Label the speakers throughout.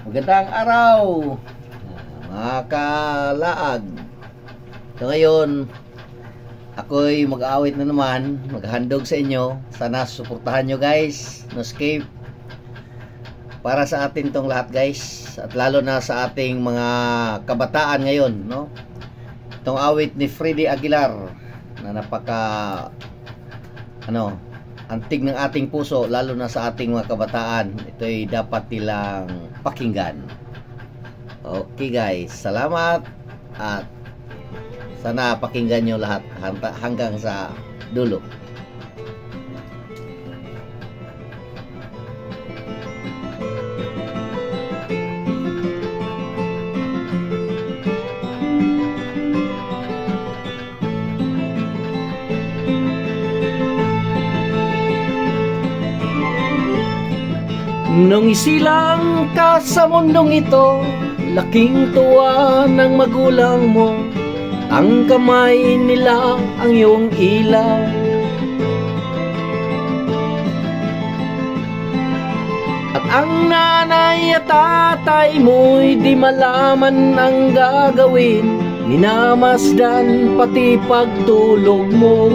Speaker 1: Magandang araw mga kalaag. So ngayon, ako'y mag-aawit na naman, maghandog sa inyo. Sana suportahan nyo guys, no escape. Para sa atin tong lahat guys, at lalo na sa ating mga kabataan ngayon, no? Itong awit ni Freddy Aguilar na napaka antig ng ating puso, lalo na sa ating mga kabataan. Ito'y dapat nilang pakinggan. Okay guys, salamat at sana pakinggan nyo lahat hanggang sa dulo.
Speaker 2: Nung isilang ka sa mundong ito, laking tuwa ng magulang mo. Ang kamay nila ang iyong ilaw. At ang nanay at tatay mo'y di malaman ang gagawin, minamasdan pati pagtulog mo.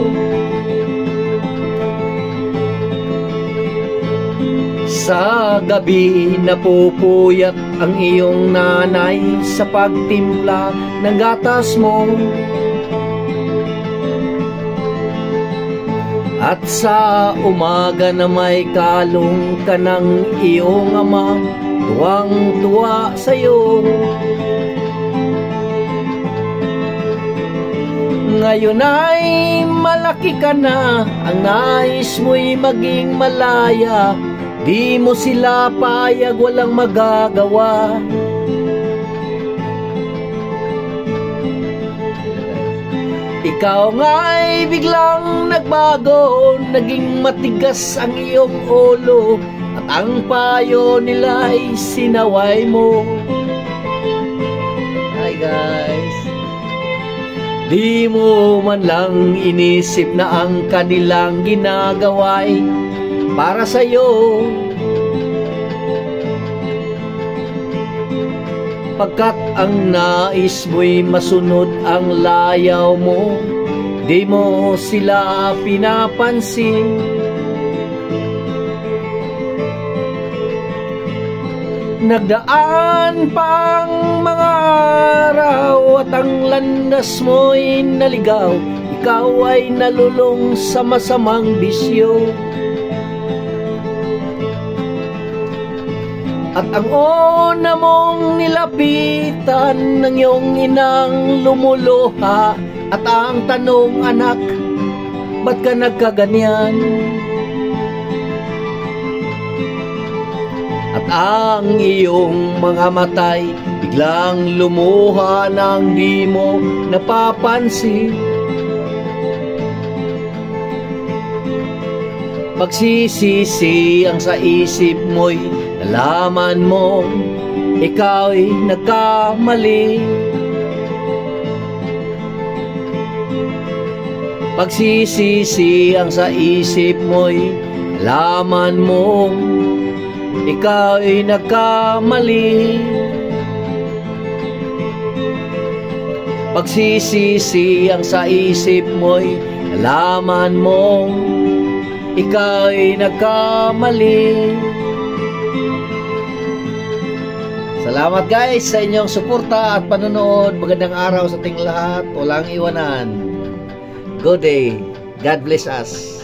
Speaker 2: Sa gabi napupuyat ang iyong nanay sa pagtimpla ng gatas mo. At sa umaga na may kalong ka ng iyong ama, tuwang-tuwa sa'yo. Ngayon ay malaki ka na, ang nais mo'y maging malaya. Di mo sila payag, walang magagawa. Ikaw nga'y biglang nagbago, naging matigas ang iyong ulo, at ang payo nila'y sinaway mo. Hi guys. Di mo man lang inisip na ang kanilang ginagawa'y para sa'yo. Pagkat ang nais mo'y masunod ang layaw mo, di mo sila pinapansin. Nagdaan pang mga araw at ang landas mo'y naligaw, ikaw ay nalulong sa masamang bisyo. At ang una mong nilapitan ng iyong inang lumuluha, at ang tanong, anak, ba't ka nagkaganyan? At ang iyong mga matay biglang lumuha nang di mo napapansin. Pagsisisi ang sa isip mo'y nalaman mo ikaw'y nagkamali. Pagsisisi ang sa isip mo'y nalaman mo ikaw'y nagkamali. Pagsisisi ang sa isip mo'y nalaman mo ikaw'y nagkamali.
Speaker 1: Salamat guys sa inyong suporta at panonood. Magandang araw sa ating lahat. Walang iwanan. Good day. God bless us.